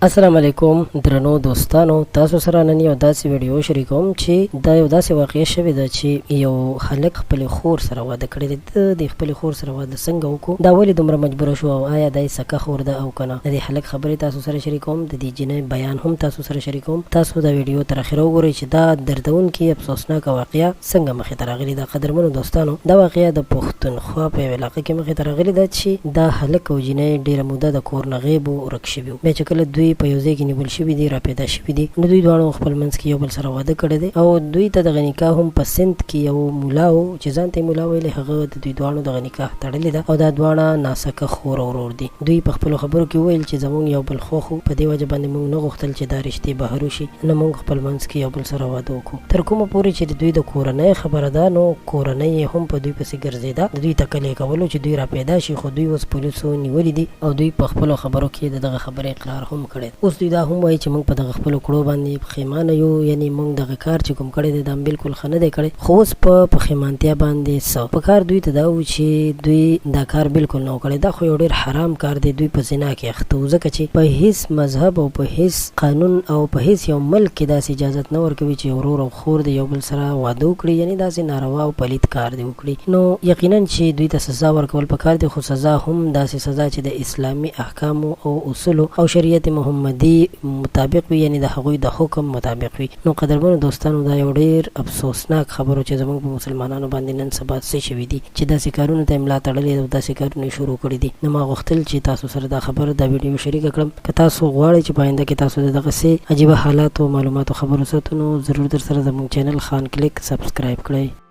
السلام علیکم درنو دوستانو، تاسو سره نن یو داسې ویډیو شریکوم چې دا یو داسې واقعه شوې ده چې یو هلک خپل خور سره واده کړی دی. د خپل خور سره واده څنګه وکړو، دا ولې دومره مجبور شو، او آیا دا یې سکه خور ده او کنه؟ د دې هلک خبرې تاسو سره شریکوم، د دې جنۍ بیان هم تاسو سره شریکوم. تاسو دا ویډیو تر اخره وګورئ چې دا دردونکې افسوسناک واقعه څنګه مخې ته راغلې ده. قدرمنو دوستانو، دا واقعه د پښتونخوا په یوه علاقه کې مخې ته راغلې ده چې دا هلک او جنۍ ډېره موده د کور نه غیب او ورک شوي وو. بیا چې کله دوی په یو ځای کې نیول شوي دي، را پیدا شوي دي، نو دوی دواړو خپل منځ کې یو بل سره واده کړی دی، او دوی ته دغه نکاح هم په سند کې یو مولا و چې ځان ته یې مولا ویلی، هغه د دوی دواړو دغه نکاح تړلې ده، او دا دواړه ناسکه خور او ورور دي. دوی په خپلو خبرو کې وویل چې زموږ یو بل خوښ و، په دې وجه باندې موږ نه غوښتل چې دا رشتې بهر وشي، نو موږ خپل منځ کې یو بل سره واده وکړو. تر کومه پورې چې د دوی د کورنۍ خبره ده، نو کورنۍ یې هم په دوی پسې ګرځېده، د دوی تکل یې کولو چې دوی را پیدا شي، خو دوی اوس پولیسو نیولي دي، او دوی په خپلو خبرو کې د دغه خبرې اقرار هم کړی. اوس دوی دا هم وایي چې موږ په دغه خپلو کړو باندې پښیمانه یو، یعنی موږ دغه کار چې کوم کړی دی دا بالکل ښه نه دی کړی، خو اوس په پښیمانتیا باندې څه په کار دوی ته دا و چې دوی دا کار بالکل نه و کړی. دا خو یو ډېر حرام کار دی، دوی په زنا کې اخته و، ځکه چې په هیڅ مذهب او په هیڅ قانون او په هیڅ یو ملک کې داسې اجازت نه ورکوي چې ورور او خور د یو بل سره واده وکړي، یعنی داسې ناروا او پلید کار دی وکړي. نو یقینا چې دوی ته سزا ورکول پکار دی، خو سزا هم داسې سزا چې د اسلامي احکامو او اصولو او شریعت محمدي مطابق وي، یعنی د هغوی د حکم مطابق وي. نو قدرمنو دوستانو، دا یو ډېر افسوسناک خبرو چې زموږ په مسلمانانو باندې نن سبا څه شوي دي چې داسې کارونو ته ملا تړلې ده او داسې کارونه یې شروع کړي دي. نو ما غوښتل چې تاسو سره دا خبره، دا ویډیو شریکه کړم. که تاسو غواړئ چې په آینده کې تاسو د دغسې عجیبه حالاتو او معلوماتو خبرو ساتو، نو ضرور در سره زموږ چینل خان کلیک سبسکرایب کړئ.